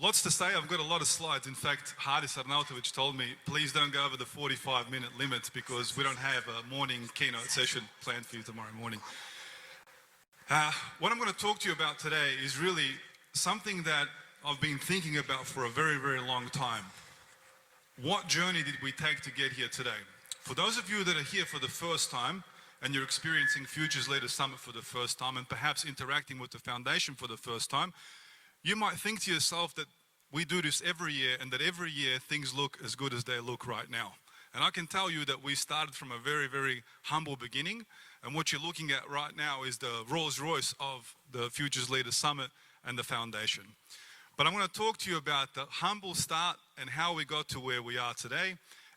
Lots to say. I've got a lot of slides. In fact, Haris Arnautovic told me, please don't go over the 45-minute limit because we don't have a morning keynote session planned for you tomorrow morning. What I'm going to talk to you about today is really something that I've been thinking about for a very, very long time. What journey did we take to get here today? For those of you that are here for the first time and you're experiencing Futures Leaders Summit for the first time and perhaps interacting with the foundation for the first time, you might think to yourself that we do this every year and that every year things look as good as they look right now. And I can tell you that we started from a very, very humble beginning, and what you're looking at right now is the Rolls Royce of the Futures Leaders Summit and the foundation. But I'm going to talk to you about the humble start and how we got to where we are today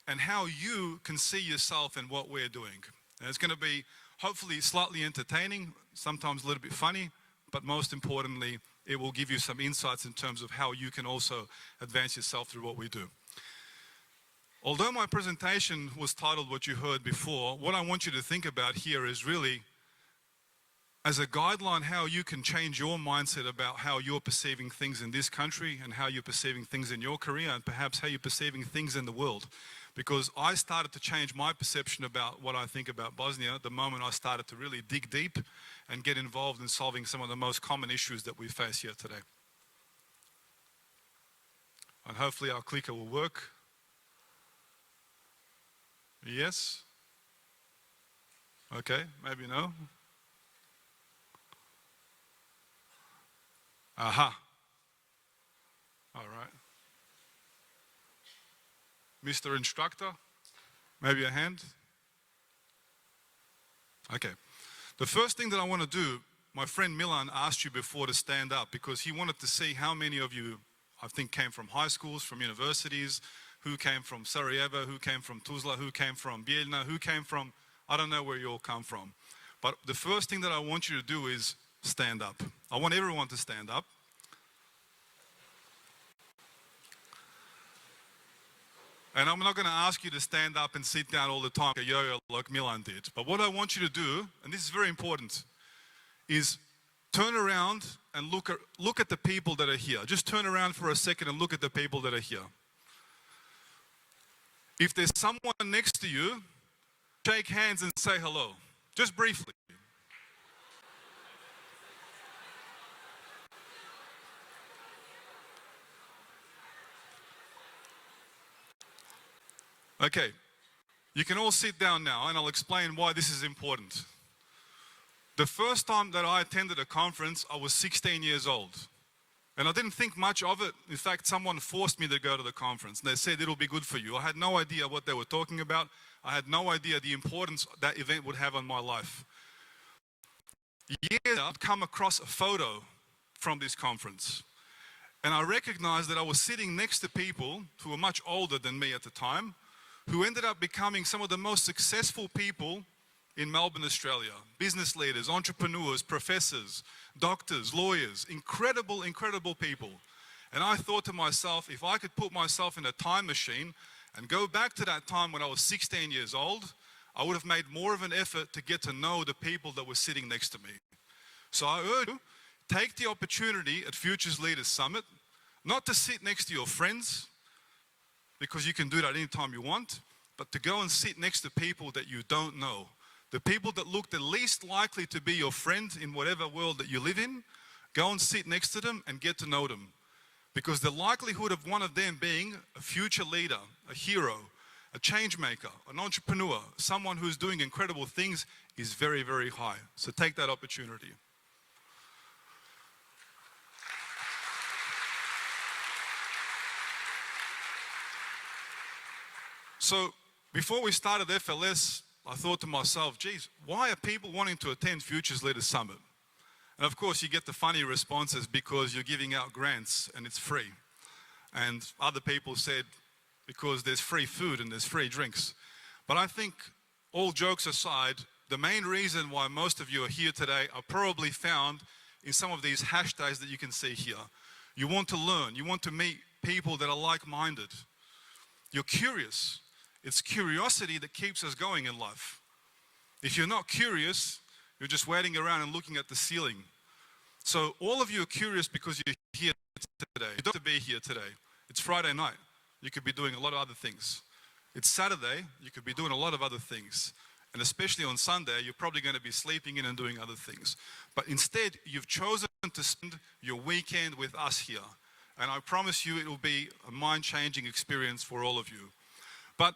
and how you can see yourself in what we're doing. And it's going to be hopefully slightly entertaining, sometimes a little bit funny, but most importantly, it will give you some insights in terms of how you can also advance yourself through what we do. Although my presentation was titled what you heard before, what I want you to think about here is really, as a guideline, how you can change your mindset about how you're perceiving things in this country and how you're perceiving things in your career and perhaps how you're perceiving things in the world. Because I started to change my perception about what I think about Bosnia the moment I started to really dig deep and get involved in solving some of the most common issues that we face here today. And hopefully our clicker will work. Yes? Okay, maybe no. Aha. All right. Mr. Instructor, maybe a hand? Okay. The first thing that I want to do, my friend Milan asked you before to stand up because he wanted to see how many of you, I think, came from high schools, from universities, who came from Sarajevo, who came from Tuzla, who came from Bijeljina, who came from, I don't know where you all come from. But the first thing that I want you to do is stand up. I want everyone to stand up. And I'm not going to ask you to stand up and sit down all the time, a yo-yo like Milan did. But what I want you to do, and this is very important, is turn around and look at the people that are here. Just turn around for a second and look at the people that are here. If there's someone next to you, shake hands and say hello, just briefly. Okay, you can all sit down now and I'll explain why this is important. The first time that I attended a conference, I was 16 years old. And I didn't think much of it. In fact, someone forced me to go to the conference. They said it'll be good for you. I had no idea what they were talking about. I had no idea the importance that event would have on my life. Years later, I'd come across a photo from this conference. And I recognized that I was sitting next to people who were much older than me at the time, who ended up becoming some of the most successful people in Melbourne, Australia. Business leaders, entrepreneurs, professors, doctors, lawyers, incredible, incredible people. And I thought to myself, if I could put myself in a time machine and go back to that time when I was 16 years old, I would have made more of an effort to get to know the people that were sitting next to me. So I urge you, take the opportunity at Futures Leaders Summit, not to sit next to your friends, because you can do that anytime you want, but to go and sit next to people that you don't know. The people that look the least likely to be your friend in whatever world that you live in, go and sit next to them and get to know them. Because the likelihood of one of them being a future leader, a hero, a change maker, an entrepreneur, someone who's doing incredible things is very, very high. So take that opportunity. So before we started FLS, I thought to myself, geez, why are people wanting to attend Futures Leaders Summit? And of course, you get the funny responses because you're giving out grants and it's free. And other people said, because there's free food and there's free drinks. But I think, all jokes aside, the main reason why most of you are here today are probably found in some of these hashtags that you can see here. You want to learn, you want to meet people that are like-minded. You're curious. It's curiosity that keeps us going in life. If you're not curious, you're just waiting around and looking at the ceiling. So all of you are curious because you're here today. You don't have to be here today. It's Friday night. You could be doing a lot of other things. It's Saturday. You could be doing a lot of other things. And especially on Sunday, you're probably going to be sleeping in and doing other things. But instead, you've chosen to spend your weekend with us here. And I promise you it will be a mind-changing experience for all of you. But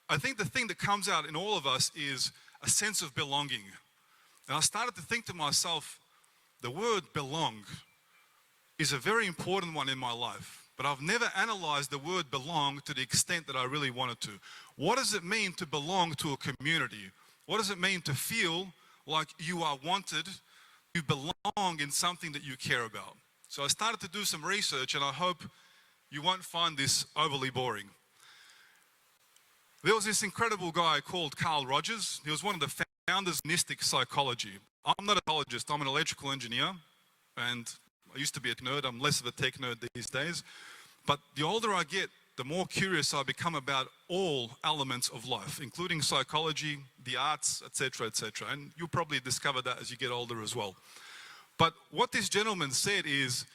I think the thing that comes out in all of us is a sense of belonging. And I started to think to myself, the word belong is a very important one in my life. But I've never analyzed the word belong to the extent that I really wanted to. What does it mean to belong to a community? What does it mean to feel like you are wanted, you belong in something that you care about? So I started to do some research, and I hope you won't find this overly boring. There was this incredible guy called Carl Rogers. He was one of the founders of humanistic psychology. I'm not a psychologist, I'm an electrical engineer, and I used to be a nerd. I'm less of a tech nerd these days. But the older I get, the more curious I become about all elements of life, including psychology, the arts, etc., etc. And you'll probably discover that as you get older as well. But what this gentleman said is,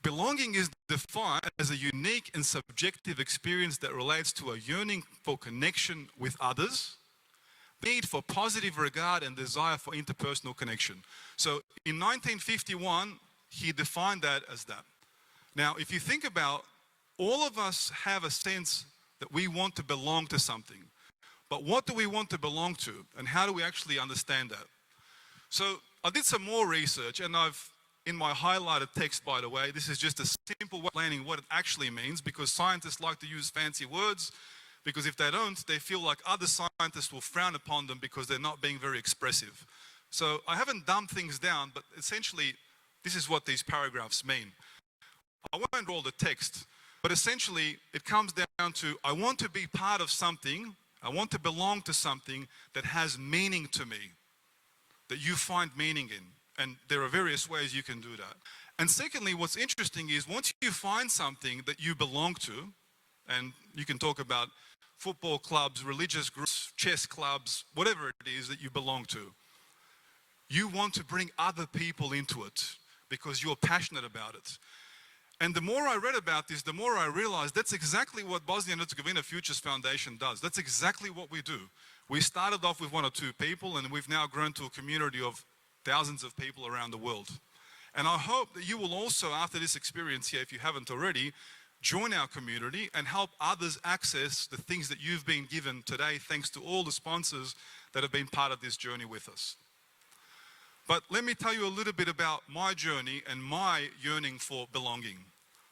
belonging is defined as a unique and subjective experience that relates to a yearning for connection with others, need for positive regard and desire for interpersonal connection. So in 1951, he defined that as that. Now, if you think about, all of us have a sense that we want to belong to something. But what do we want to belong to? And how do we actually understand that? So I did some more research, and in my highlighted text, by the way, this is just a simple way of explaining what it actually means, because scientists like to use fancy words, because if they don't, they feel like other scientists will frown upon them because they're not being very expressive. So I haven't dumbed things down, but essentially, this is what these paragraphs mean. I won't read all the text, but essentially, it comes down to, I want to be part of something, I want to belong to something that has meaning to me, that you find meaning in. And there are various ways you can do that. And secondly, what's interesting is, once you find something that you belong to, and you can talk about football clubs, religious groups, chess clubs, whatever it is that you belong to, you want to bring other people into it because you're passionate about it. And the more I read about this, the more I realized that's exactly what Bosnia Herzegovina Futures Foundation does. That's exactly what we do. We started off with 1 or 2 people, and we've now grown to a community of thousands of people around the world. And I hope that you will also, after this experience here, if you haven't already, join our community and help others access the things that you've been given today, thanks to all the sponsors that have been part of this journey with us. But let me tell you a little bit about my journey and my yearning for belonging.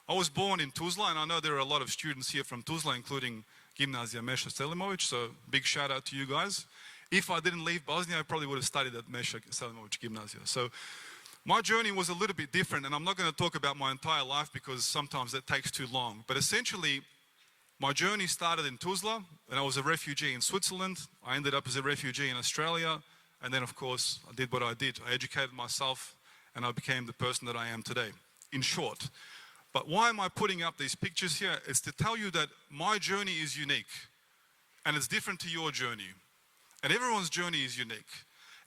I was born in Tuzla, and I know there are a lot of students here from Tuzla, including Gimnazija Meša Selimović, so big shout out to you guys. If I didn't leave Bosnia, I probably would have studied at Meša Selimović Gimnazija. So my journey was a little bit different, and I'm not going to talk about my entire life because sometimes that takes too long. But essentially, my journey started in Tuzla, and I was a refugee in Switzerland. I ended up as a refugee in Australia. And then, of course, I did what I did. I educated myself, and I became the person that I am today, in short. But why am I putting up these pictures here? It's to tell you that my journey is unique, and it's different to your journey. And everyone's journey is unique.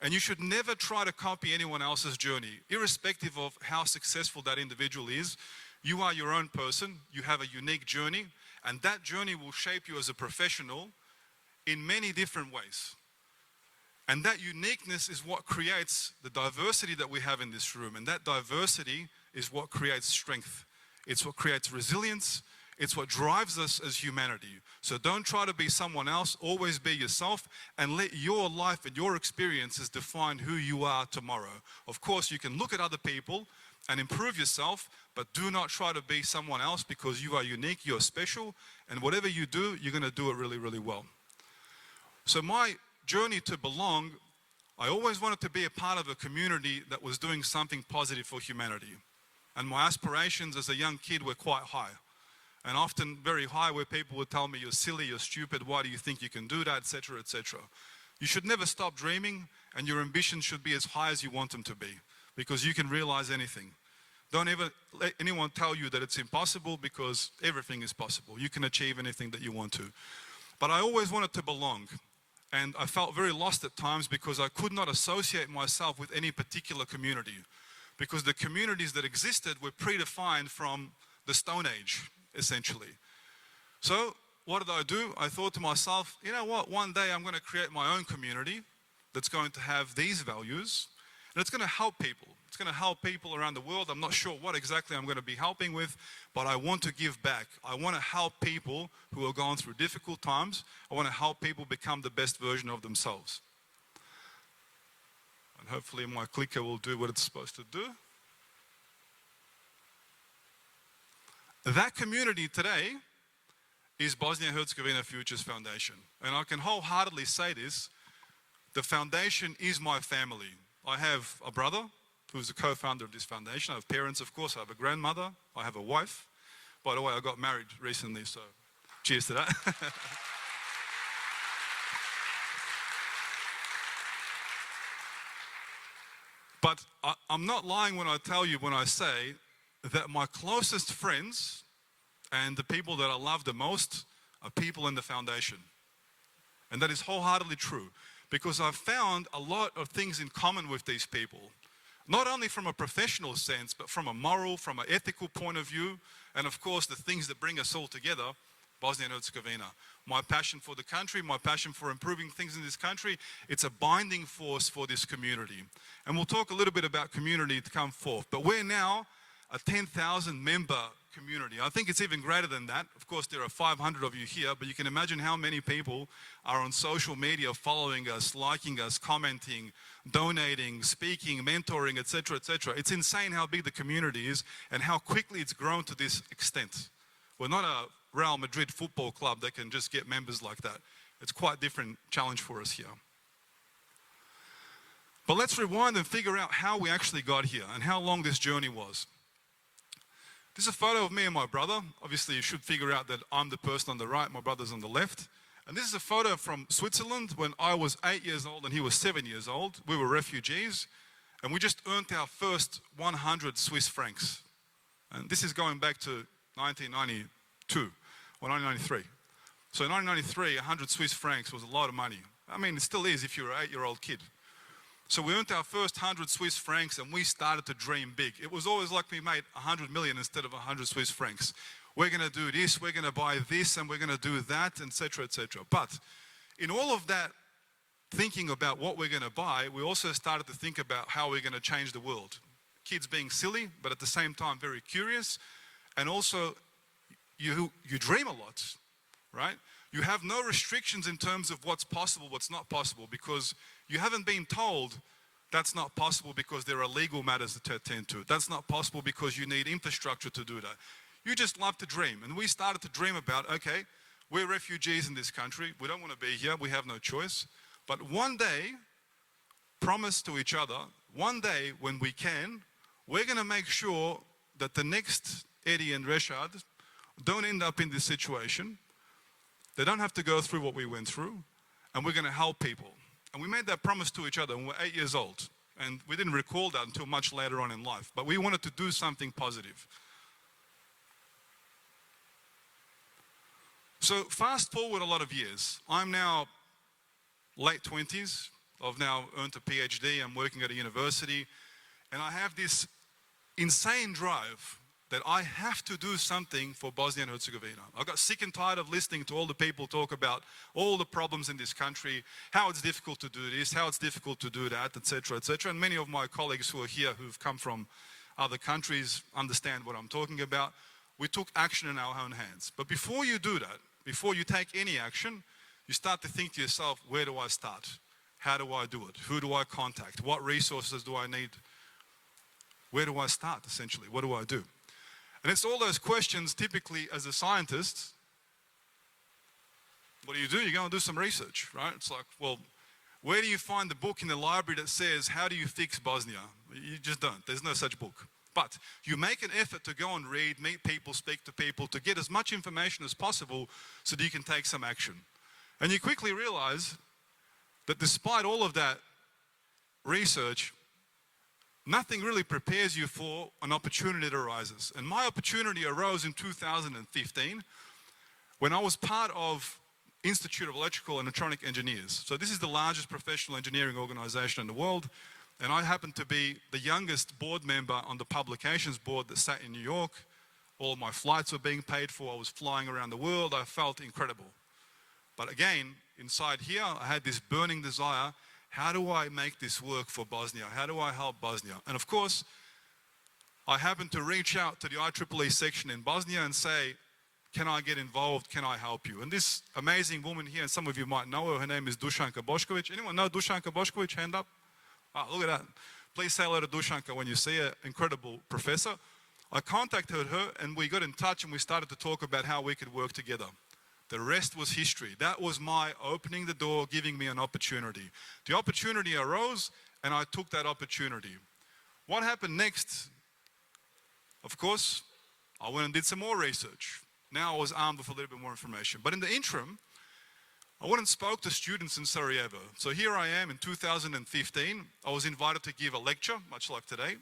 And you should never try to copy anyone else's journey, irrespective of how successful that individual is. You are your own person, you have a unique journey, and that journey will shape you as a professional in many different ways. And that uniqueness is what creates the diversity that we have in this room. And that diversity is what creates strength. It's what creates resilience. It's what drives us as humanity. So don't try to be someone else. Always be yourself, and let your life and your experiences define who you are tomorrow. Of course, you can look at other people and improve yourself, but do not try to be someone else, because you are unique, you're special, and whatever you do, you're going to do it really, really well. So my journey to belong, I always wanted to be a part of a community that was doing something positive for humanity. And my aspirations as a young kid were quite high. And often very high, where people would tell me, you're silly, you're stupid, why do you think you can do that, etc., etc. You should never stop dreaming, and your ambitions should be as high as you want them to be, because you can realize anything. Don't ever let anyone tell you that it's impossible, because everything is possible. You can achieve anything that you want to. But I always wanted to belong. And I felt very lost at times because I could not associate myself with any particular community. because the communities that existed were predefined from the Stone Age, essentially. So what did I do? I thought to myself, you know what, one day I'm going to create my own community that's going to have these values, and it's going to help people. It's going to help people around the world. I'm not sure what exactly I'm going to be helping with, but I want to give back. I want to help people who are going through difficult times. I want to help people become the best version of themselves. And hopefully my clicker will do what it's supposed to do. That community today is Bosnia Herzegovina Futures Foundation. And I can wholeheartedly say this, the foundation is my family. I have a brother who's the co-founder of this foundation. I have parents, of course. I have a grandmother. I have a wife. By the way, I got married recently, so cheers to that. But I'm not lying when I say that my closest friends and the people that I love the most are people in the foundation. And that is wholeheartedly true, because I've found a lot of things in common with these people. Not only from a professional sense, but from a moral, from an ethical point of view, and of course the things that bring us all together, Bosnia and Herzegovina. My passion for the country, my passion for improving things in this country, it's a binding force for this community. And we'll talk a little bit about community to come forth, but we're now a 10,000 member community. I think it's even greater than that. Of course, there are 500 of you here, but you can imagine how many people are on social media following us, liking us, commenting, donating, speaking, mentoring, etc., etc. It's insane how big the community is and how quickly it's grown to this extent. We're not a Real Madrid football club that can just get members like that. It's quite a different challenge for us here. But let's rewind and figure out how we actually got here and how long this journey was. This is a photo of me and my brother. Obviously, you should figure out that I'm the person on the right, my brother's on the left. And this is a photo from Switzerland when I was 8 years old and he was 7 years old. We were refugees, and we just earned our first 100 Swiss francs. And this is going back to 1992 or 1993. So in 1993, 100 Swiss francs was a lot of money. I mean, it still is if you're an 8-year-old kid. So we earned our first 100 Swiss francs and we started to dream big. It was always like we made 100 million instead of 100 Swiss francs. We're going to do this, we're going to buy this, and we're going to do that, etc., etc. But in all of that thinking about what we're going to buy, we also started to think about how we're going to change the world. Kids being silly, but at the same time very curious. And also, you dream a lot, right? You have no restrictions in terms of what's possible, what's not possible, because you haven't been told that's not possible because there are legal matters to attend to. That's not possible because you need infrastructure to do that. You just love to dream. And we started to dream about, okay, we're refugees in this country. We don't want to be here. We have no choice. But one day, promise to each other, one day when we can, we're going to make sure that the next Eddie and Reshad don't end up in this situation. They don't have to go through what we went through, and we're going to help people. And we made that promise to each other when we were 8 years old. And we didn't recall that until much later on in life. But we wanted to do something positive. So fast forward a lot of years. I'm now late 20s. I've now earned a PhD. I'm working at a university. And I have this insane drive that I have to do something for Bosnia and Herzegovina. I got sick and tired of listening to all the people talk about all the problems in this country, how it's difficult to do this, how it's difficult to do that, etc., etc. And many of my colleagues who are here who've come from other countries understand what I'm talking about. We took action in our own hands. But before you do that, before you take any action, you start to think to yourself, where do I start? How do I do it? Who do I contact? What resources do I need? Where do I start, essentially? What do I do? And it's all those questions, typically, as a scientist, what do? You go and do some research, right? It's like, well, where do you find the book in the library that says, how do you fix Bosnia? You just don't. There's no such book. But you make an effort to go and read, meet people, speak to people, to get as much information as possible so that you can take some action. And you quickly realize that despite all of that research, nothing really prepares you for an opportunity that arises. And my opportunity arose in 2015 when I was part of Institute of Electrical and Electronic Engineers. So this is the largest professional engineering organization in the world. And I happened to be the youngest board member on the publications board that sat in New York. All my flights were being paid for. I was flying around the world. I felt incredible. But again, inside here, I had this burning desire. How do I make this work for Bosnia? How do I help Bosnia? And of course, I happened to reach out to the IEEE section in Bosnia and say, can I get involved? Can I help you? And this amazing woman here, and some of you might know her name is Dušanka Bošković. Anyone know Dušanka Bošković? Hand up. Oh, look at that. Please say hello to Dušanka when you see her, incredible professor. I contacted her and we got in touch and we started to talk about how we could work together. The rest was history. That was my opening the door, giving me an opportunity. The opportunity arose and I took that opportunity. What happened next? Of course, I went and did some more research. Now I was armed with a little bit more information. But in the interim, I went and spoke to students in Sarajevo. So here I am in 2015. I was invited to give a lecture, much like today.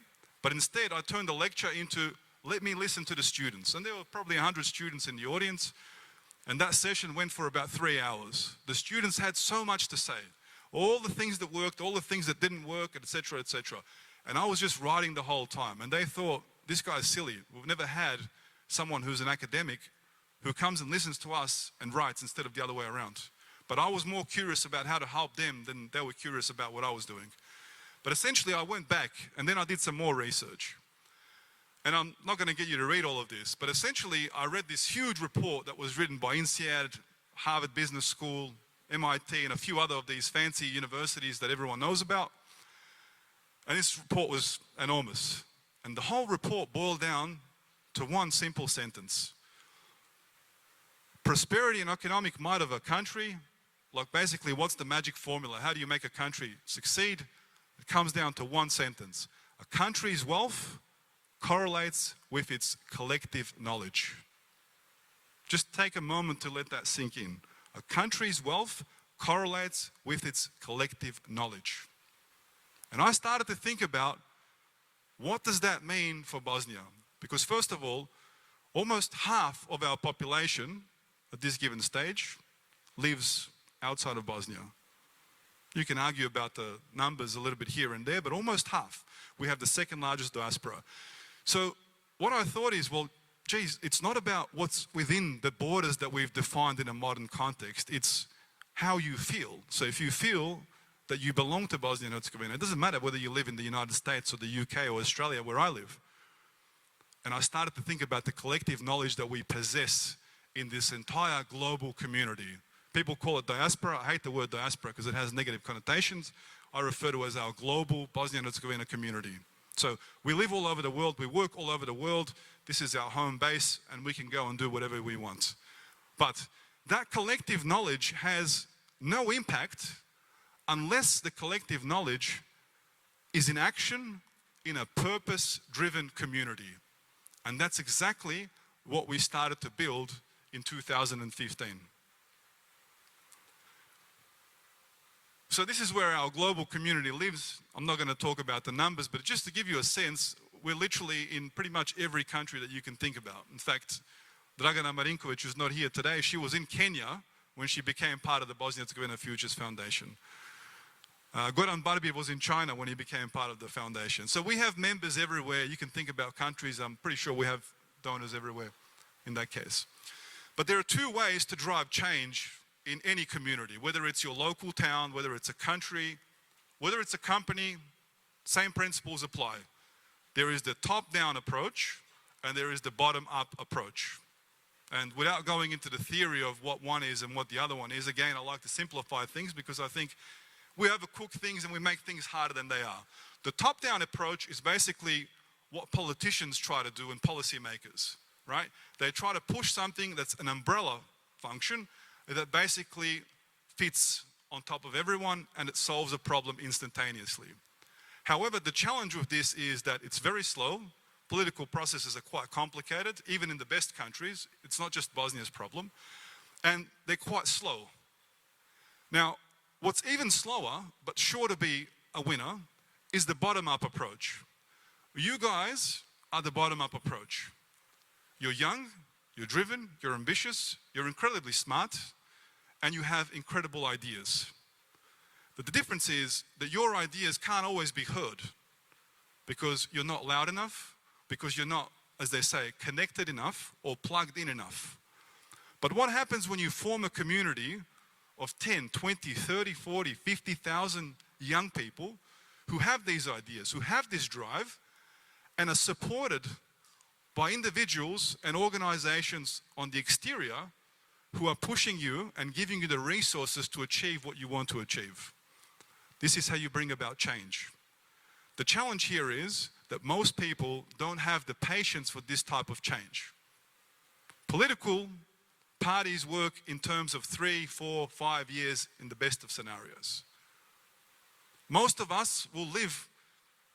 But instead, I turned the lecture into, let me listen to the students. And there were probably 100 students in the audience. And that session went for about 3 hours. The students had so much to say. All the things that worked, all the things that didn't work, etc., etc. And I was just writing the whole time. And they thought, this guy's silly. We've never had someone who's an academic who comes and listens to us and writes instead of the other way around. But I was more curious about how to help them than they were curious about what I was doing. But essentially, I went back and then I did some more research. And I'm not going to get you to read all of this, but essentially, I read this huge report that was written by INSEAD, Harvard Business School, MIT, and a few other of these fancy universities that everyone knows about. And this report was enormous. And the whole report boiled down to one simple sentence. Prosperity and economic might of a country, like basically what's the magic formula? How do you make a country succeed? It comes down to one sentence. A country's wealth correlates with its collective knowledge. Just take a moment to let that sink in. A country's wealth correlates with its collective knowledge. And I started to think about, what does that mean for Bosnia? Because first of all, almost half of our population at this given stage lives outside of Bosnia. You can argue about the numbers a little bit here and there, but almost half. We have the second largest diaspora. So what I thought is, well, geez, it's not about what's within the borders that we've defined in a modern context. It's how you feel. So if you feel that you belong to Bosnia and Herzegovina, it doesn't matter whether you live in the United States or the UK or Australia, where I live. And I started to think about the collective knowledge that we possess in this entire global community. People call it diaspora. I hate the word diaspora because it has negative connotations. I refer to it as our global Bosnia and Herzegovina community. So we live all over the world, we work all over the world. This is our home base and we can go and do whatever we want. But that collective knowledge has no impact unless the collective knowledge is in action in a purpose-driven community. And that's exactly what we started to build in 2015. So this is where our global community lives. I'm not going to talk about the numbers, but just to give you a sense, we're literally in pretty much every country that you can think about. In fact, Dragana Marinković, who's not here today, she was in Kenya when she became part of the Bosnia-Herzegovina Futures Foundation. Goran Barbier was in China when he became part of the foundation. So we have members everywhere. You can think about countries. I'm pretty sure we have donors everywhere in that case. But there are two ways to drive change in any community, whether it's your local town, whether it's a country, whether it's a company, same principles apply. There is the top-down approach and there is the bottom-up approach. And without going into the theory of what one is and what the other one is, again, I like to simplify things because I think we overcook things and we make things harder than they are. The top-down approach is basically what politicians try to do and policymakers, right? They try to push something that's an umbrella function that basically fits on top of everyone and it solves a problem instantaneously. However, the challenge with this is that it's very slow. Political processes are quite complicated, even in the best countries. It's not just Bosnia's problem. And they're quite slow. Now, what's even slower, but sure to be a winner, is the bottom-up approach. You guys are the bottom-up approach. You're young, you're driven, you're ambitious, you're incredibly smart, and you have incredible ideas. But the difference is that your ideas can't always be heard because you're not loud enough, because you're not, as they say, connected enough or plugged in enough. But what happens when you form a community of 10, 20, 30, 40, 50,000 young people who have these ideas, who have this drive, and are supported by individuals and organizations on the exterior who are pushing you and giving you the resources to achieve what you want to achieve? This is how you bring about change. The challenge here is that most people don't have the patience for this type of change. Political parties work in terms of 3, 4, 5 years in the best of scenarios. Most of us will live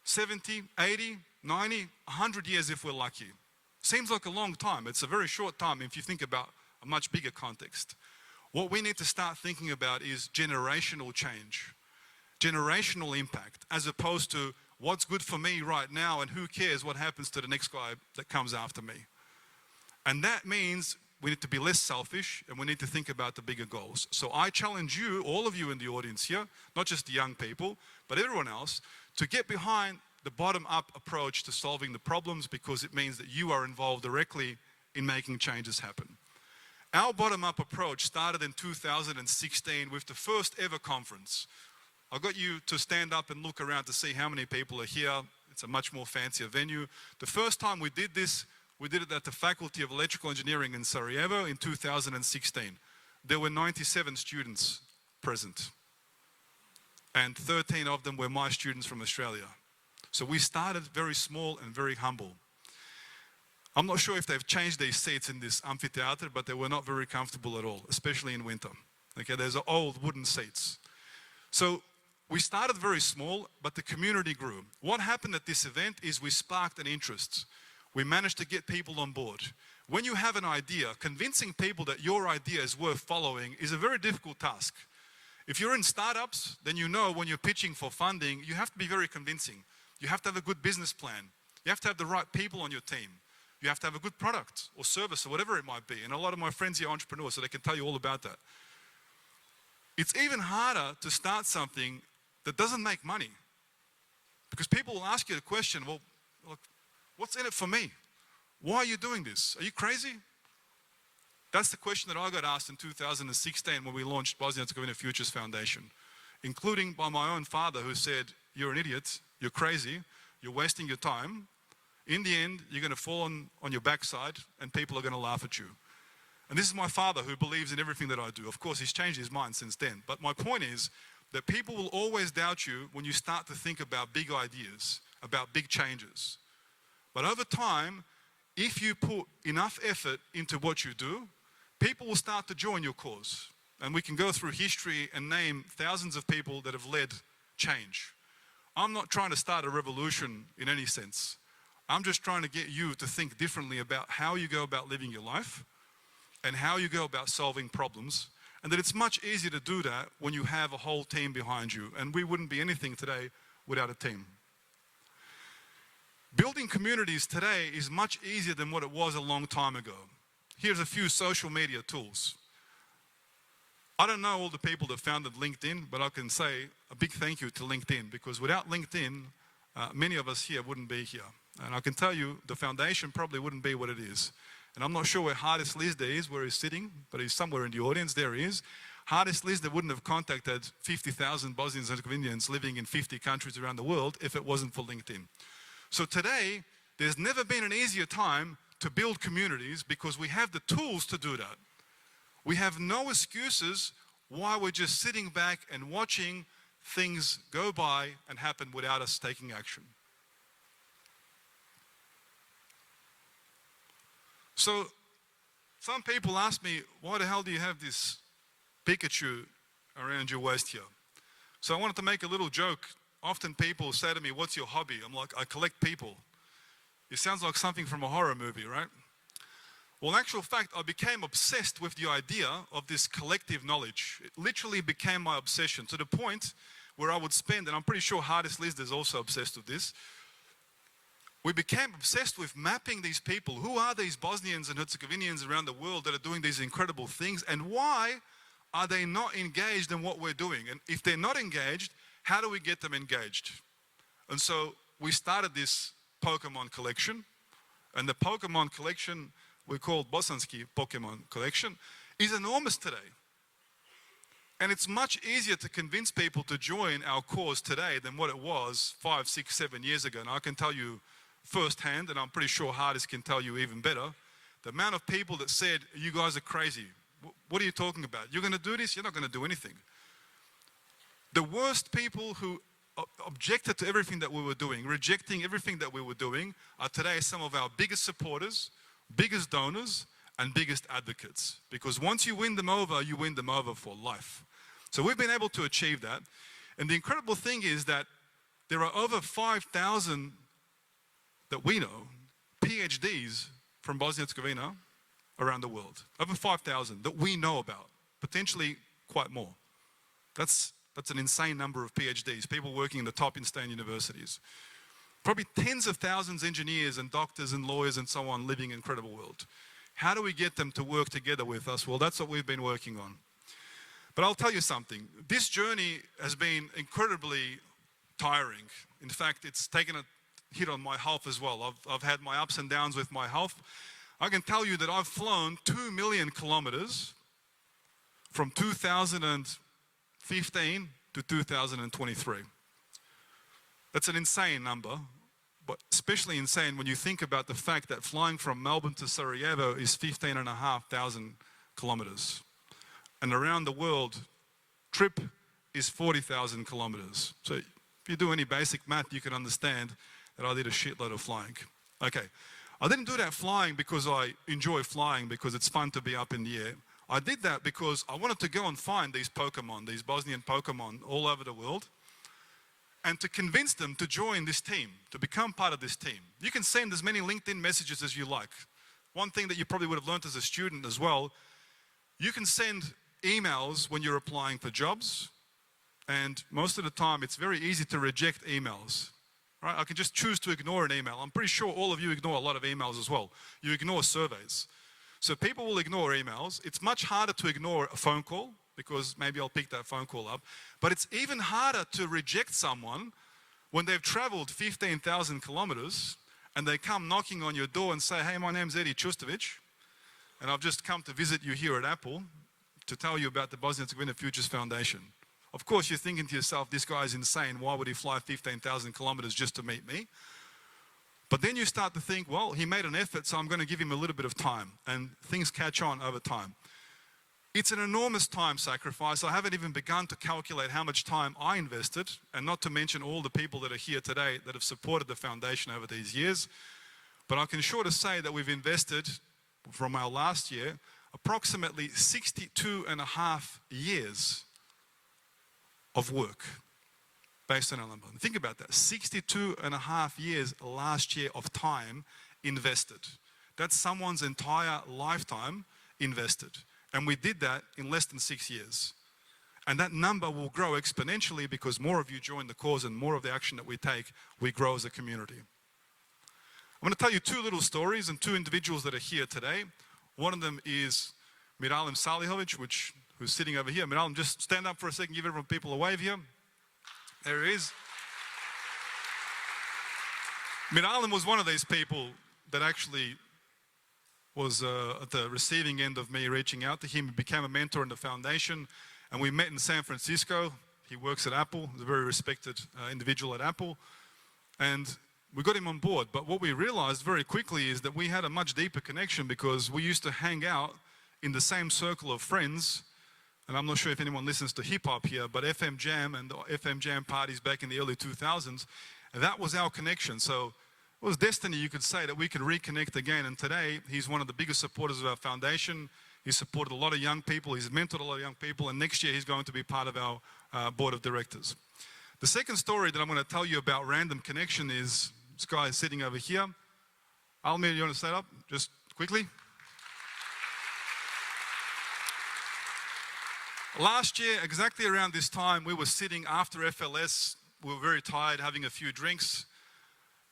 70, 80, 90, 100 years if we're lucky. Seems like a long time. It's a very short time if you think about a much bigger context. What we need to start thinking about is generational change, generational impact, as opposed to what's good for me right now and who cares what happens to the next guy that comes after me. And that means we need to be less selfish and we need to think about the bigger goals. So I challenge you, all of you in the audience here, not just the young people, but everyone else, to get behind the bottom-up approach to solving the problems, because it means that you are involved directly in making changes happen. Our bottom-up approach started in 2016 with the first ever conference. I got you to stand up and look around to see how many people are here. It's a much more fancier venue. The first time we did this, we did it at the Faculty of Electrical Engineering in Sarajevo in 2016. There were 97 students present, and 13 of them were my students from Australia. So we started very small and very humble. I'm not sure if they've changed these seats in this amphitheater, but they were not very comfortable at all, especially in winter. Okay, there's old wooden seats. So we started very small, but the community grew. What happened at this event is we sparked an interest. We managed to get people on board. When you have an idea, convincing people that your idea is worth following is a very difficult task. If you're in startups, then you know when you're pitching for funding, you have to be very convincing. You have to have a good business plan. You have to have the right people on your team. You have to have a good product or service or whatever it might be. And a lot of my friends here are entrepreneurs, so they can tell you all about that. It's even harder to start something that doesn't make money, because people will ask you the question, well, look, what's in it for me? Why are you doing this? Are you crazy? That's the question that I got asked in 2016 when we launched Bosnia Herzegovina Futures Foundation, including by my own father, who said, you're an idiot, you're crazy, you're wasting your time. In the end, you're going to fall on your backside and people are going to laugh at you. And this is my father, who believes in everything that I do. Of course, he's changed his mind since then. But my point is that people will always doubt you when you start to think about big ideas, about big changes. But over time, if you put enough effort into what you do, people will start to join your cause. And we can go through history and name thousands of people that have led change. I'm not trying to start a revolution in any sense. I'm just trying to get you to think differently about how you go about living your life and how you go about solving problems, and that it's much easier to do that when you have a whole team behind you, and we wouldn't be anything today without a team. Building communities today is much easier than what it was a long time ago. Here's a few social media tools. I don't know all the people that founded LinkedIn, but I can say a big thank you to LinkedIn, because without LinkedIn, many of us here wouldn't be here. And I can tell you the foundation probably wouldn't be what it is. And I'm not sure where Hardest Lizde is, where he's sitting, but he's somewhere in the audience. There he is. Hardest Lizde wouldn't have contacted 50,000 Bosnians and Herzegovinians living in 50 countries around the world if it wasn't for LinkedIn. So today, there's never been an easier time to build communities, because we have the tools to do that. We have no excuses why we're just sitting back and watching things go by and happen without us taking action. So some people ask me, why the hell do you have this Pikachu around your waist here? So I wanted to make a little joke. Often people say to me, what's your hobby? I'm like, I collect people. It sounds like something from a horror movie, right? Well, in actual fact, I became obsessed with the idea of this collective knowledge. It literally became my obsession, to the point where I would spend, and I'm pretty sure Hardest Lizde is also obsessed with this, we became obsessed with mapping these people. Who are these Bosnians and Herzegovinians around the world that are doing these incredible things, and why are they not engaged in what we're doing? And if they're not engaged, how do we get them engaged? And so we started this Pokemon collection, and the Pokemon collection we call Bosanski Pokemon collection is enormous today. And it's much easier to convince people to join our cause today than what it was 5, 6, 7 years ago. And I can tell you firsthand, and I'm pretty sure Hardis can tell you even better, the amount of people that said, you guys are crazy. What are you talking about? You're going to do this? You're not going to do anything. The worst people who objected to everything that we were doing, rejecting everything that we were doing, are today some of our biggest supporters, biggest donors, and biggest advocates. Because once you win them over for life. So we've been able to achieve that. And the incredible thing is that there are over 5,000 that we know, PhDs from Bosnia Herzegovina around the world. Over 5,000 that we know about, potentially quite more. That's an insane number of PhDs, people working in the top insane universities. Probably tens of thousands of engineers and doctors and lawyers and so on living in an incredible world. How do we get them to work together with us? Well, that's what we've been working on. But I'll tell you something. This journey has been incredibly tiring. In fact, it's taken a hit on my health as well. I've had my ups and downs with my health. I can tell you that I've flown 2 million kilometers from 2015 to 2023. That's an insane number, but especially insane when you think about the fact that flying from Melbourne to Sarajevo is 15,500 kilometers. And around the world, trip is 40,000 kilometers. So if you do any basic math, you can understand that I did a shitload of flying. Okay, I didn't do that flying because I enjoy flying, because it's fun to be up in the air. I did that because I wanted to go and find these Pokemon, these Bosnian Pokemon all over the world, and to convince them to join this team, to become part of this team. You can send as many LinkedIn messages as you like. One thing that you probably would have learned as a student as well, you can send emails when you're applying for jobs, and most of the time it's very easy to reject emails. Right? I can just choose to ignore an email. I'm pretty sure all of you ignore a lot of emails as well. You ignore surveys. So people will ignore emails. It's much harder to ignore a phone call, because maybe I'll pick that phone call up. But it's even harder to reject someone when they've traveled 15,000 kilometers and they come knocking on your door and say, hey, my name's Edhem Custovic, and I've just come to visit you here at Apple to tell you about the Bosnia Herzegovina Futures Foundation. Of course, you're thinking to yourself, this guy is insane. Why would he fly 15,000 kilometers just to meet me? But then you start to think, well, he made an effort, so I'm going to give him a little bit of time. And things catch on over time. It's an enormous time sacrifice. I haven't even begun to calculate how much time I invested, and not to mention all the people that are here today that have supported the foundation over these years. But I can sure to say that we've invested, from our last year, approximately 62.5 years of work based on our number. Think about that, 62.5 years last year of time invested. That's someone's entire lifetime invested. And we did that in less than 6 years. And that number will grow exponentially because more of you join the cause and more of the action that we take, we grow as a community. I'm going to tell you 2 little stories and 2 individuals that are here today. One of them is Miralem Salihovic, who's sitting over here. Miralem, just stand up for a second, give everyone people a wave here. There he is. Miralem was one of these people that actually was at the receiving end of me reaching out to him. He became a mentor in the foundation, and we met in San Francisco. He works at Apple. He's a very respected individual at Apple. And we got him on board. But what we realized very quickly is that we had a much deeper connection, because we used to hang out in the same circle of friends. And I'm not sure if anyone listens to hip-hop here, but FM Jam and the FM Jam parties back in the early 2000s, that was our connection. So it was destiny, you could say, that we could reconnect again. And today, he's one of the biggest supporters of our foundation. He's supported a lot of young people. He's mentored a lot of young people. And next year, he's going to be part of our board of directors. The second story that I'm going to tell you about random connection is this guy sitting over here. Almir, you want to stand up just quickly? Last year, exactly around this time, we were sitting after FLS. We were very tired, having a few drinks.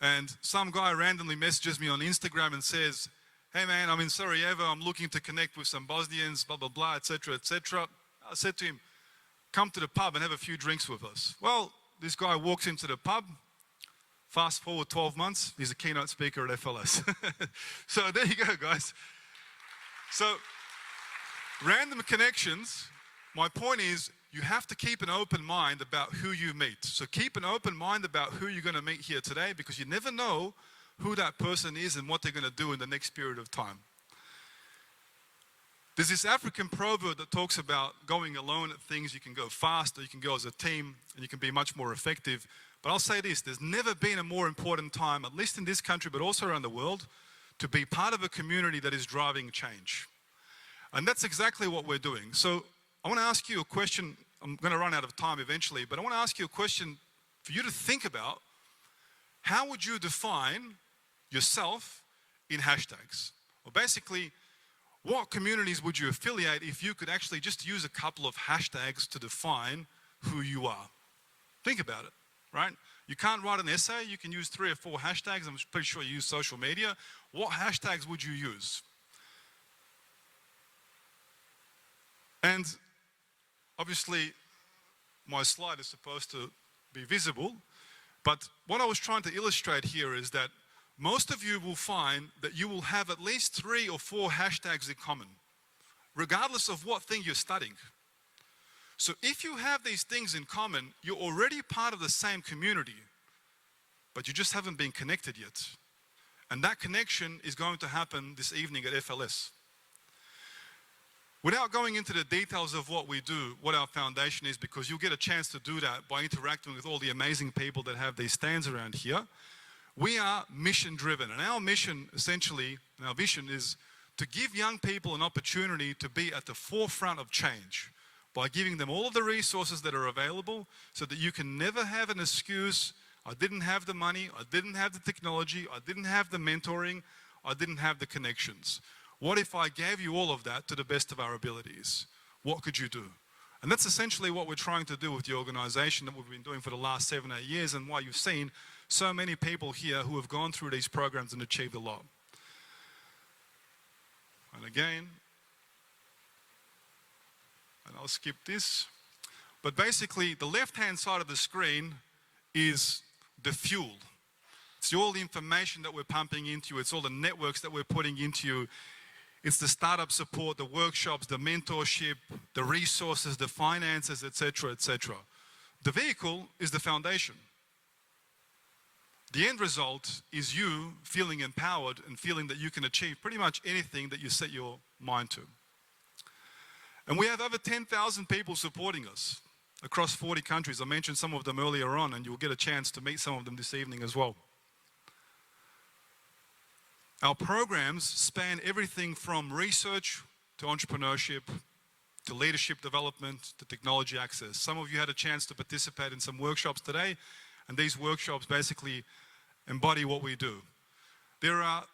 And some guy randomly messages me on Instagram and says, hey man, I'm in Sarajevo, I'm looking to connect with some Bosnians, blah, blah, blah, etc., etc. I said to him, come to the pub and have a few drinks with us. Well, this guy walks into the pub. Fast forward 12 months, he's a keynote speaker at FLS. So there you go, guys. So, random connections. My point is, you have to keep an open mind about who you meet. So keep an open mind about who you're going to meet here today, because you never know who that person is and what they're going to do in the next period of time. There's this African proverb that talks about going alone at things. You can go fast, or you can go as a team, and you can be much more effective. But I'll say this, there's never been a more important time, at least in this country, but also around the world, to be part of a community that is driving change. And that's exactly what we're doing. So I want to ask you a question. I'm going to run out of time eventually, but I want to ask you a question for you to think about. How would you define yourself in hashtags? Well, basically, what communities would you affiliate if you could actually just use a couple of hashtags to define who you are? Think about it, right? You can't write an essay. You can use 3 or 4 hashtags. I'm pretty sure you use social media. What hashtags would you use? And obviously, my slide is supposed to be visible, but what I was trying to illustrate here is that most of you will find that you will have at least 3 or 4 hashtags in common, regardless of what thing you're studying. So if you have these things in common, you're already part of the same community, but you just haven't been connected yet. And that connection is going to happen this evening at FLS. Without going into the details of what we do, what our foundation is, because you'll get a chance to do that by interacting with all the amazing people that have these stands around here, we are mission driven. And our mission, essentially, and our vision is to give young people an opportunity to be at the forefront of change by giving them all of the resources that are available, so that you can never have an excuse, I didn't have the money, I didn't have the technology, I didn't have the mentoring, I didn't have the connections. What if I gave you all of that to the best of our abilities? What could you do? And that's essentially what we're trying to do with the organization that we've been doing for the last 7 or 8 years, and why you've seen so many people here who have gone through these programs and achieved a lot. And again, and I'll skip this, but basically the left-hand side of the screen is the fuel. It's all the information that we're pumping into you. It's all the networks that we're putting into you. It's the startup support, the workshops, the mentorship, the resources, the finances, etc., etc. The vehicle is the foundation. The end result is you feeling empowered and feeling that you can achieve pretty much anything that you set your mind to. And we have over 10,000 people supporting us across 40 countries. I mentioned some of them earlier on, and you'll get a chance to meet some of them this evening as well. Our programs span everything from research to entrepreneurship, to leadership development, to technology access. Some of you had a chance to participate in some workshops today, and these workshops basically embody what we do. There are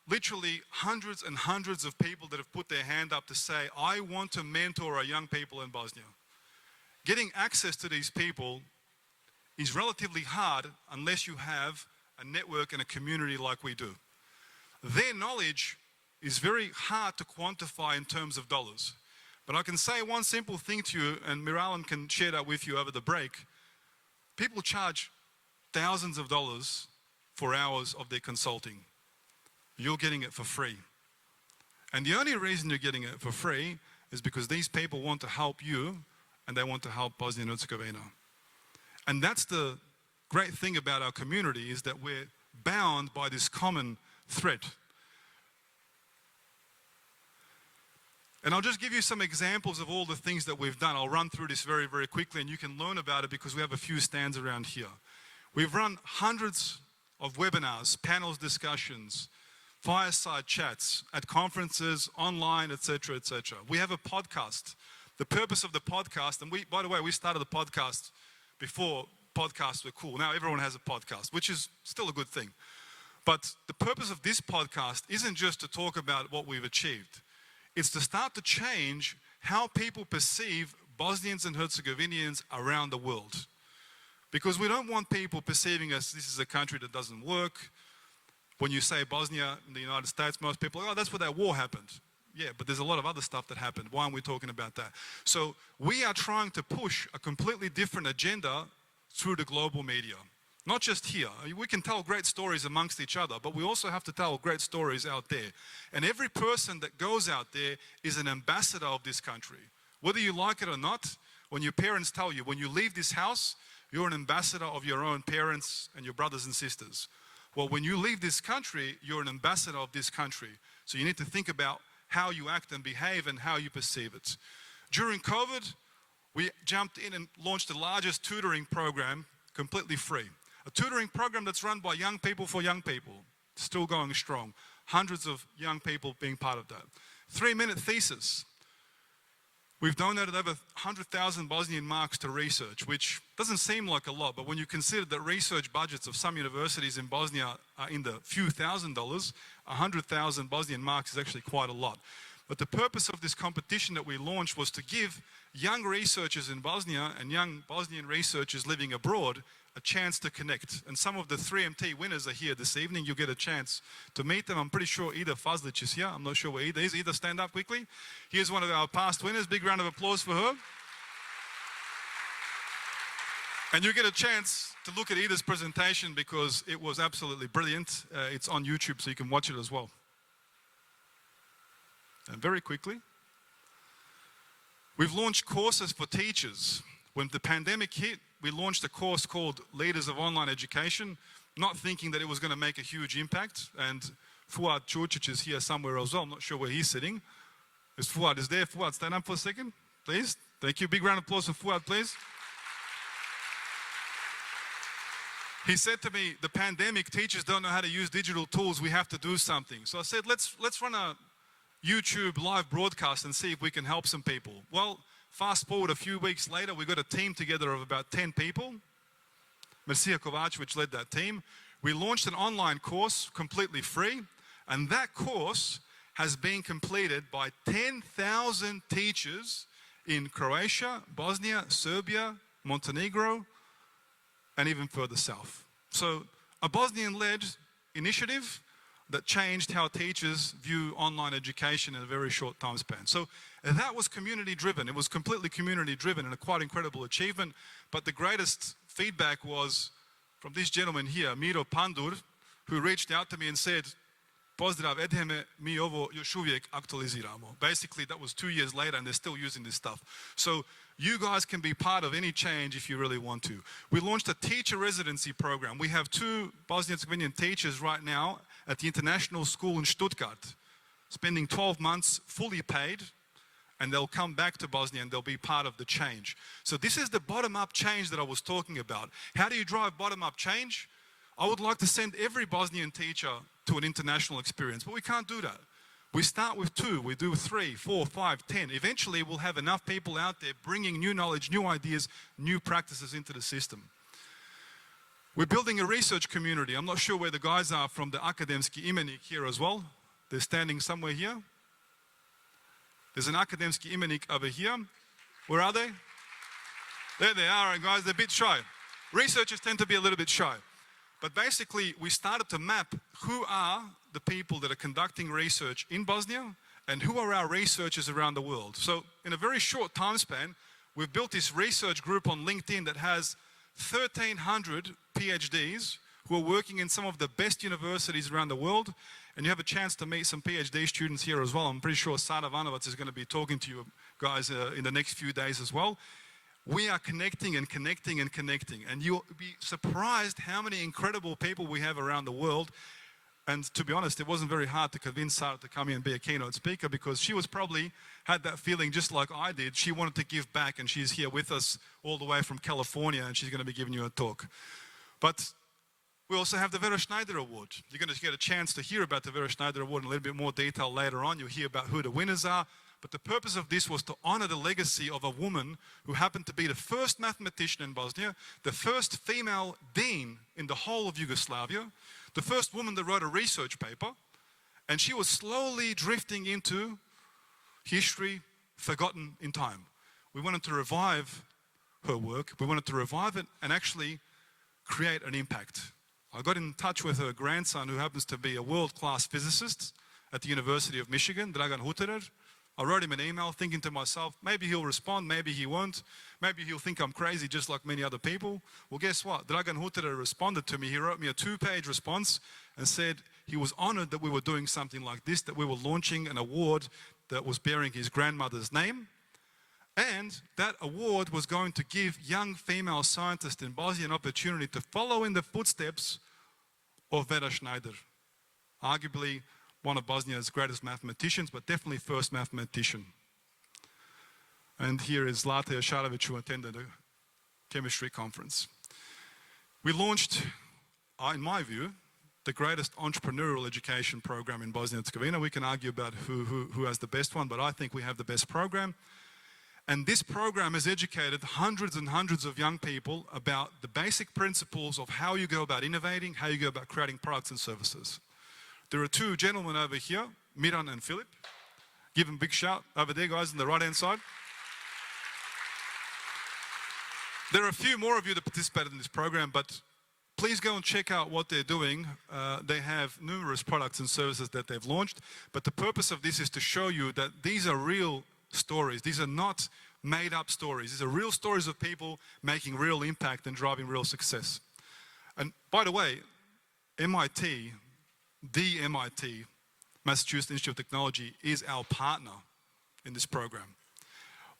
literally hundreds and hundreds of people that have put their hand up to say, I want to mentor our young people in Bosnia. Getting access to these people is relatively hard unless you have a network and a community like we do. Their knowledge is very hard to quantify in terms of dollars. But I can say one simple thing to you, and Miralan can share that with you over the break. People charge thousands of dollars for hours of their consulting. You're getting it for free. And the only reason you're getting it for free is because these people want to help you, and they want to help Bosnia and Herzegovina. And that's the great thing about our community, is that we're bound by this common thread. And I'll just give you some examples of all the things that we've done. I'll run through this very, very quickly, and you can learn about it because we have a few stands around here. We've run hundreds of webinars, panels, discussions, fireside chats at conferences, online, etc., etc. We have a podcast. The purpose of the podcast, and by the way, we started the podcast before podcasts were cool. Now everyone has a podcast, which is still a good thing. But the purpose of this podcast isn't just to talk about what we've achieved. It's to start to change how people perceive Bosnians and Herzegovinians around the world. Because we don't want people perceiving us, this is a country that doesn't work. When you say Bosnia in the United States, most people are, oh, that's where that war happened. Yeah, but there's a lot of other stuff that happened. Why aren't we talking about that? So we are trying to push a completely different agenda through the global media. Not just here. We can tell great stories amongst each other, but we also have to tell great stories out there. And every person that goes out there is an ambassador of this country. Whether you like it or not, when your parents tell you, when you leave this house, you're an ambassador of your own parents and your brothers and sisters. Well, when you leave this country, you're an ambassador of this country. So you need to think about how you act and behave and how you perceive it. During COVID, we jumped in and launched the largest tutoring program completely free. A tutoring program that's run by young people for young people, still going strong. Hundreds of young people being part of that. 3-minute thesis. We've donated over 100,000 Bosnian marks to research, which doesn't seem like a lot, but when you consider that research budgets of some universities in Bosnia are in the few $1,000s, 100,000 Bosnian marks is actually quite a lot. But the purpose of this competition that we launched was to give young researchers in Bosnia and young Bosnian researchers living abroad a chance to connect. And some of the 3MT winners are here this evening. You'll get a chance to meet them. I'm pretty sure Ida Fazlic is here. I'm not sure where Ida is. Ida, stand up quickly. Here's one of our past winners. Big round of applause for her. And you get a chance to look at Ida's presentation because it was absolutely brilliant. It's on YouTube, so you can watch it as well. And very quickly, we've launched courses for teachers. When the pandemic hit, we launched a course called Leaders of Online Education, not thinking that it was going to make a huge impact. And Fuad Čurčić is here somewhere as well. I'm not sure where he's sitting. Is Fuad is there? Fuad, stand up for a second, please. Thank you. Big round of applause for Fuad, please. He said to me, the pandemic, teachers don't know how to use digital tools. We have to do something. So I said, let's run a YouTube live broadcast and see if we can help some people. Well, fast forward a few weeks later, we got a team together of about 10 people. Marcia Kovacevic led that team. We launched an online course completely free, and that course has been completed by 10,000 teachers in Croatia, Bosnia, Serbia, Montenegro, and even further south. So a Bosnian-led initiative that changed how teachers view online education in a very short time span. So that was community-driven. It was completely community-driven and a quite incredible achievement. But the greatest feedback was from this gentleman here, Miro Pandur, who reached out to me and said, Pozdrav Edheme, mi ovo još uvijek aktualiziramo. Basically, that was 2 years later and they're still using this stuff. So you guys can be part of any change if you really want to. We launched a teacher residency program. We have 2 Bosnian Herzegovinian teachers right now at the International School in Stuttgart, spending 12 months fully paid, and they'll come back to Bosnia and they'll be part of the change. So this is the bottom-up change that I was talking about. How do you drive bottom-up change? I would like to send every Bosnian teacher to an international experience, but we can't do that. We start with 2, we do 3, 4, 5, 10. Eventually we'll have enough people out there bringing new knowledge, new ideas, new practices into the system. We're building a research community. I'm not sure where the guys are from the Akademski imenik here as well. They're standing somewhere here. There's an Akademski imenik over here. Where are they? There they are, guys. They're a bit shy. Researchers tend to be a little bit shy. But basically, we started to map who are the people that are conducting research in Bosnia and who are our researchers around the world. So in a very short time span, we've built this research group on LinkedIn that has 1,300 PhDs who are working in some of the best universities around the world. And you have a chance to meet some PhD students here as well. I'm pretty sure Sada Vanovac is going to be talking to you guys in the next few days as well. We are connecting and connecting and connecting. And you'll be surprised how many incredible people we have around the world. And to be honest, it wasn't very hard to convince Sarah to come here and be a keynote speaker because she was probably had that feeling just like I did. She wanted to give back and she's here with us all the way from California and she's going to be giving you a talk. But we also have the Vera Schneider Award. You're going to get a chance to hear about the Vera Schneider Award in a little bit more detail later on. You'll hear about who the winners are. But the purpose of this was to honor the legacy of a woman who happened to be the first mathematician in Bosnia, the first female dean in the whole of Yugoslavia, the first woman that wrote a research paper, and she was slowly drifting into history, forgotten in time. We wanted to revive her work. We wanted to revive it and actually create an impact. I got in touch with her grandson, who happens to be a world-class physicist, at the University of Michigan, Dragan Huterer. I wrote him an email thinking to myself, maybe he'll respond, maybe he won't. Maybe he'll think I'm crazy just like many other people. Well, guess what? Dragan Huterer responded to me. He wrote me a 2-page response and said he was honored that we were doing something like this, that we were launching an award that was bearing his grandmother's name. And that award was going to give young female scientists in Bosnia an opportunity to follow in the footsteps of Vera Schneider, arguably one of Bosnia's greatest mathematicians, but definitely first mathematician. And here is Zlata Jošarović, who attended a chemistry conference. We launched, in my view, the greatest entrepreneurial education program in Bosnia and Herzegovina. We can argue about who has the best one, but I think we have the best program. And this program has educated hundreds and hundreds of young people about the basic principles of how you go about innovating, how you go about creating products and services. There are 2 gentlemen over here, Miran and Philip. Give them a big shout over there, guys, on the right-hand side. There are a few more of you that participated in this program, but please go and check out what they're doing. They have numerous products and services that they've launched, but the purpose of this is to show you that these are real stories. These are not made-up stories. These are real stories of people making real impact and driving real success. And by the way, MIT, the MIT, Massachusetts Institute of Technology, is our partner in this program.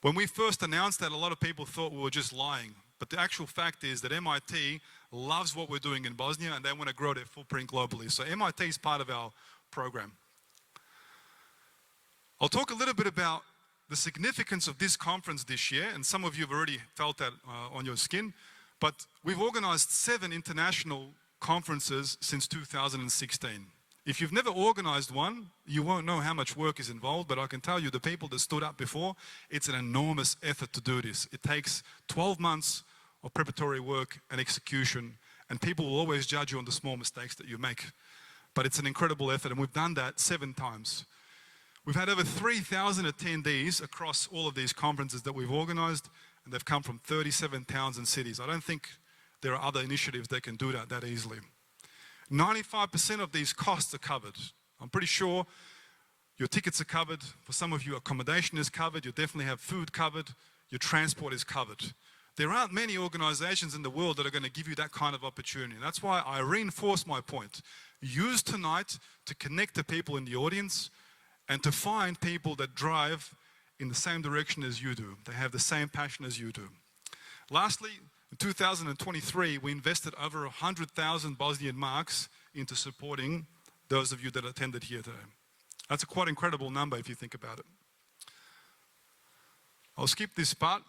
When we first announced that, a lot of people thought we were just lying. But the actual fact is that MIT loves what we're doing in Bosnia and they want to grow their footprint globally. So MIT is part of our program. I'll talk a little bit about the significance of this conference this year, and some of you have already felt that on your skin, but we've organized 7 international conferences since 2016. If you've never organized one, you won't know how much work is involved, but I can tell you the people that stood up before, it's an enormous effort to do this. It takes 12 months of preparatory work and execution, and people will always judge you on the small mistakes that you make. But it's an incredible effort, and we've done that 7 times. We've had over 3,000 attendees across all of these conferences that we've organized, and they've come from 37 towns and cities. I don't think there are other initiatives that can do that easily. 95% of these costs are covered. I'm pretty sure your tickets are covered. For some of you, accommodation is covered. You definitely have food covered. Your transport is covered. There aren't many organizations in the world that are going to give you that kind of opportunity. And that's why I reinforce my point. Use tonight to connect to people in the audience and to find people that drive in the same direction as you do. They have the same passion as you do. Lastly, in 2023, we invested over 100,000 Bosnian marks into supporting those of you that attended here today. That's a quite incredible number if you think about it. I'll skip this part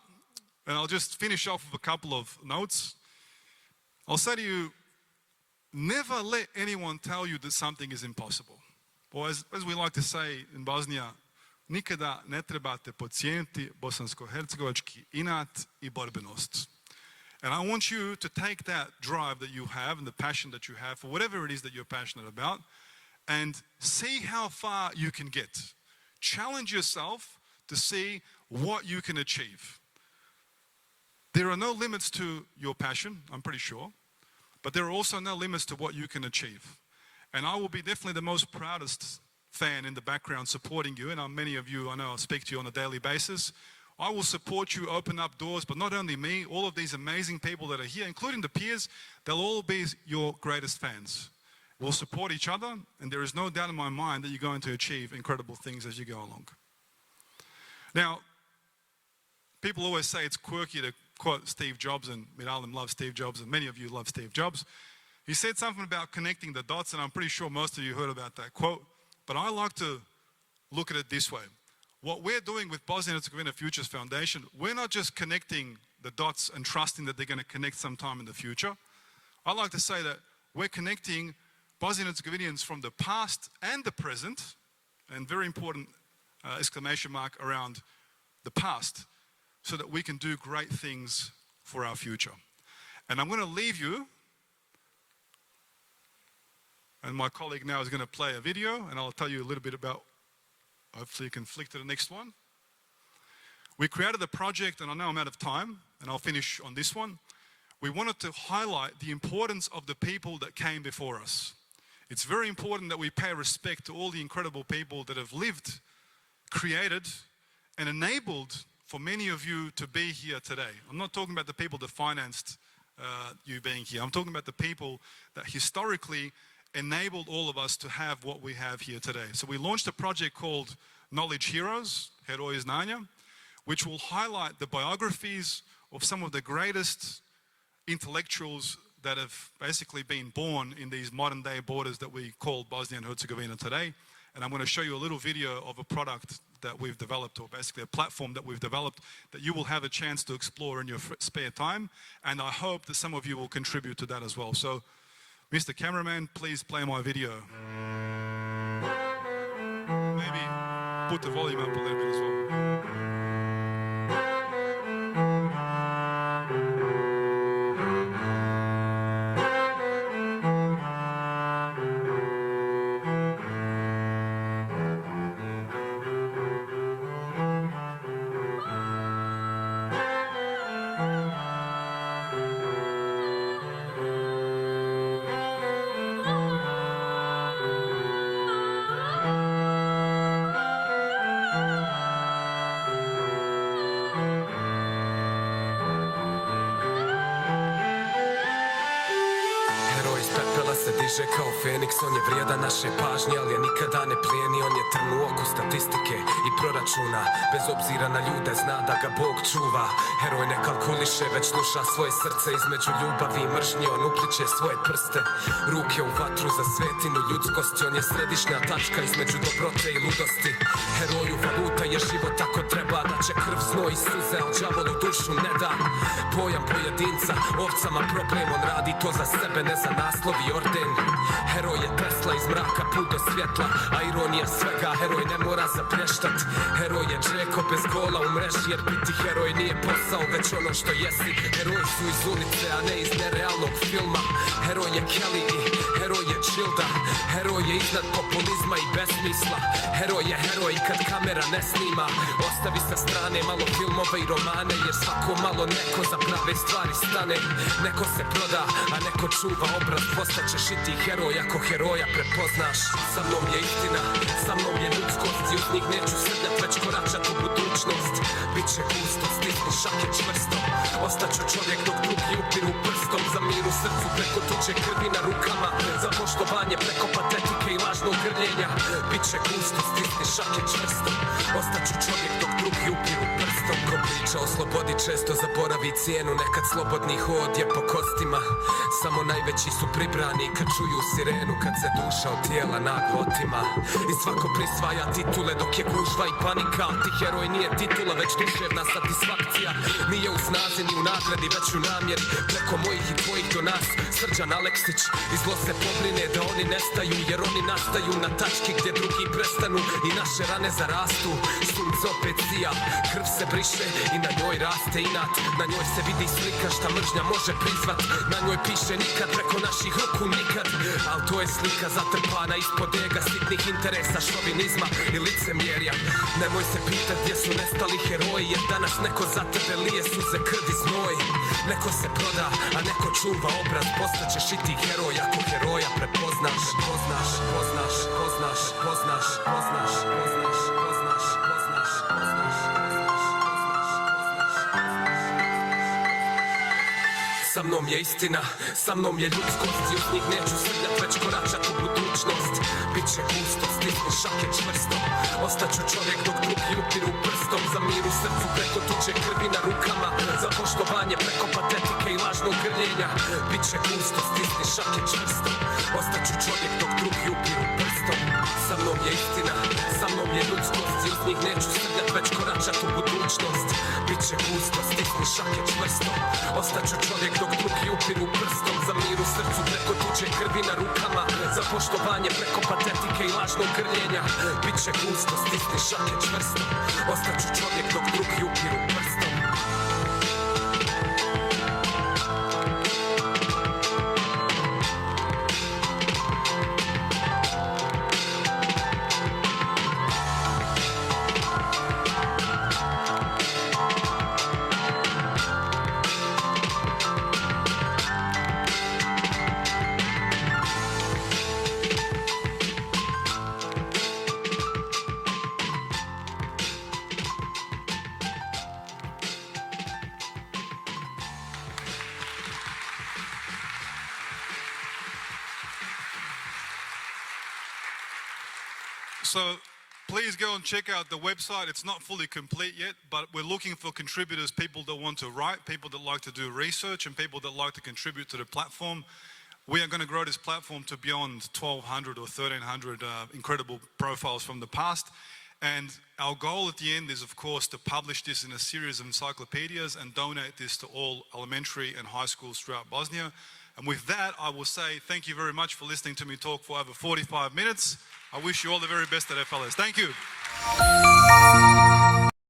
and I'll just finish off with a couple of notes. I'll say to you, never let anyone tell you that something is impossible. Or as we like to say in Bosnia, nikada ne trebate podcijeniti bosansko-hercegovački inat I borbenost. And I want you to take that drive that you have and the passion that you have for whatever it is that you're passionate about and see how far you can get. Challenge yourself to see what you can achieve. There are no limits to your passion, I'm pretty sure, but there are also no limits to what you can achieve. And I will be definitely the most proudest fan in the background supporting you, and many of you I know I speak to you on a daily basis. I will support you, open up doors, but not only me, all of these amazing people that are here, including the peers, they'll all be your greatest fans. We'll support each other, and there is no doubt in my mind that you're going to achieve incredible things as you go along. Now, people always say it's quirky to quote Steve Jobs, and Miralim loves Steve Jobs, and many of you love Steve Jobs. He said something about connecting the dots, and I'm pretty sure most of you heard about that quote, but I like to look at it this way. What we're doing with Bosnia Herzegovina Futures Foundation, we're not just connecting the dots and trusting that they're going to connect sometime in the future. I like to say that we're connecting Bosnian Herzegovinians from the past and the present, and very important exclamation mark around the past, so that we can do great things for our future. And I'm going to leave you, and my colleague now is going to play a video, and I'll tell you a little bit about, hopefully you can flick to the next one. We created a project, and I know I'm out of time, and I'll finish on this one. We wanted to highlight the importance of the people that came before us. It's very important that we pay respect to all the incredible people that have lived, created, and enabled for many of you to be here today. I'm not talking about the people that financed you being here. I'm talking about the people that historically enabled all of us to have what we have here today. So we launched a project called Knowledge Heroes, Heroi Znanja, which will highlight the biographies of some of the greatest intellectuals that have basically been born in these modern day borders that we call Bosnia and Herzegovina today. And I'm going to show you a little video of a product that we've developed, or basically a platform that we've developed, that you will have a chance to explore in your spare time. And I hope that some of you will contribute to that as well. So, Mr. Cameraman, please play my video. Maybe put the volume up a little bit as well. Diže kao Feniks, on je vrijedan naše pažnje, ali je nikada ne plijeni, on je trn u oku statistike i proračuna. Bez obzira na ljude zna da ga Bog čuva. Heroj ne kalkuliše, već sluša svoje srce. Između ljubavi i mržnje on upliče svoje prste. Ruke u vatru za svetinu ljudskosti, on je središnja tačka između dobrote i ludosti. Heroju valuta je život ako treba, da će krv, znoj i suze, al đavolu dušu ne da. Pojam pojedinca, ovcama problem, on radi to za sebe, ne za naslov i orden. Heroj je Tesla, iz mraka put do svjetla, a ironija svega, heroj ne mora zaplještat. Heroj je Džeko bez gola u mreži, jer biti heroj nije posao, već ono što jesi. Heroji su iz ulice, a ne iz nerealnog filma. Heroj je Kelly i heroj je Čilda. Heroj je iznad populizma i besmisla. Heroj je heroj kad kamera ne snima. Ostavi sa strane malo filmove i romane, jer svako malo neko za prave stvari stane. Neko se proda, a neko čuva obraz. Postaćeš i ti heroj ako heroja prepoznaš. Sa mnom je istina, sa mnom je ljudskost, i uz njih neću srljat, već koračat u budućnost. Biće gusto, stisni šake čvrsto. Ostaću čovjek dok drugi upiru prstom. Za mir u srcu preko tuđe krvi na rukama. Za poštovanje preko patetike i lažnog grljenja. Biće gusto, stisni šake čvrsto. Ostaću čovjek dok drugi upiru prstom. Ko priča o slobodi često zaboravi cijenu. Nekad slobodni hod je po kostima. Samo najveći su pribrani kad čuju sirenu, kad se duša od tijela naglo otima. I svako prisvaja titule dok je gužva i panika. Ti heroj nije titula, već duševna satisfakcija. Nije u snazi ni u nagradi, već u namjeri. Preko mojih i tvojih do nas Srđan Aleksić. I zlo se pobrine da oni nestaju, jer oni nastaju na tački gdje drugi prestanu. I naše rane zarastu, sunce opet sija. Krv se briše i na njoj raste inat. Na njoj se vidi slika šta mržnja može prizvat. Na njoj piše nikad, preko naših ruku nikad. Al to je slika zatrpana ispod ega sitnih interesa, šovinizma i licemjerja. Nemoj se pitat gdje su nestali heroji, jer danas neko za tebe lije suze, krv i znoj. Neko se proda, a neko čuva obraz. Postaćeš i ti heroj ako heroja prepoznaš. Poznaš, poznaš, poznaš, poznaš, poznaš, poznaš, poznaš, poznaš, poznaš. Sa mnom je istina, sa mnom je ljudskost, i uz njih neću srljat, već koračat u budućnost. Biće gusto, stisni šake čvrsto. Ostaću čovjek dok drugi upiru prstom. Za mir u srcu preko tuđe krvi na rukama. Za poštovanje preko patetike i lažnog grljenja. Biće gusto, stisni šake čvrsto. Ostaću čovjek dok drugi upiru prstom. Sa mnom je istina, sa mnom je ljudskost, i uz njih neću srljat, već koračat u budućnost. Biće gusto, stisni šake čvrsto. Ostaću čovjek dok drugi upiru prstom. Za mir u srcu preko tuđe krvi na rukama. Za poštovanje preko patetike i lažnog grljenja. Biće gusto, stisni šake čvrsto. Ostaću čovjek dok drugi upiru prstom. So please go and check out the website. It's not fully complete yet, but we're looking for contributors, people that want to write, people that like to do research, and people that like to contribute to the platform. We are going to grow this platform to beyond 1,200 or 1,300 incredible profiles from the past. And our goal at the end is, of course, to publish this in a series of encyclopedias and donate this to all elementary and high schools throughout Bosnia. And with that, I will say thank you very much for listening to me talk for over 45 minutes. I wish you all the very best at FLS. Thank you.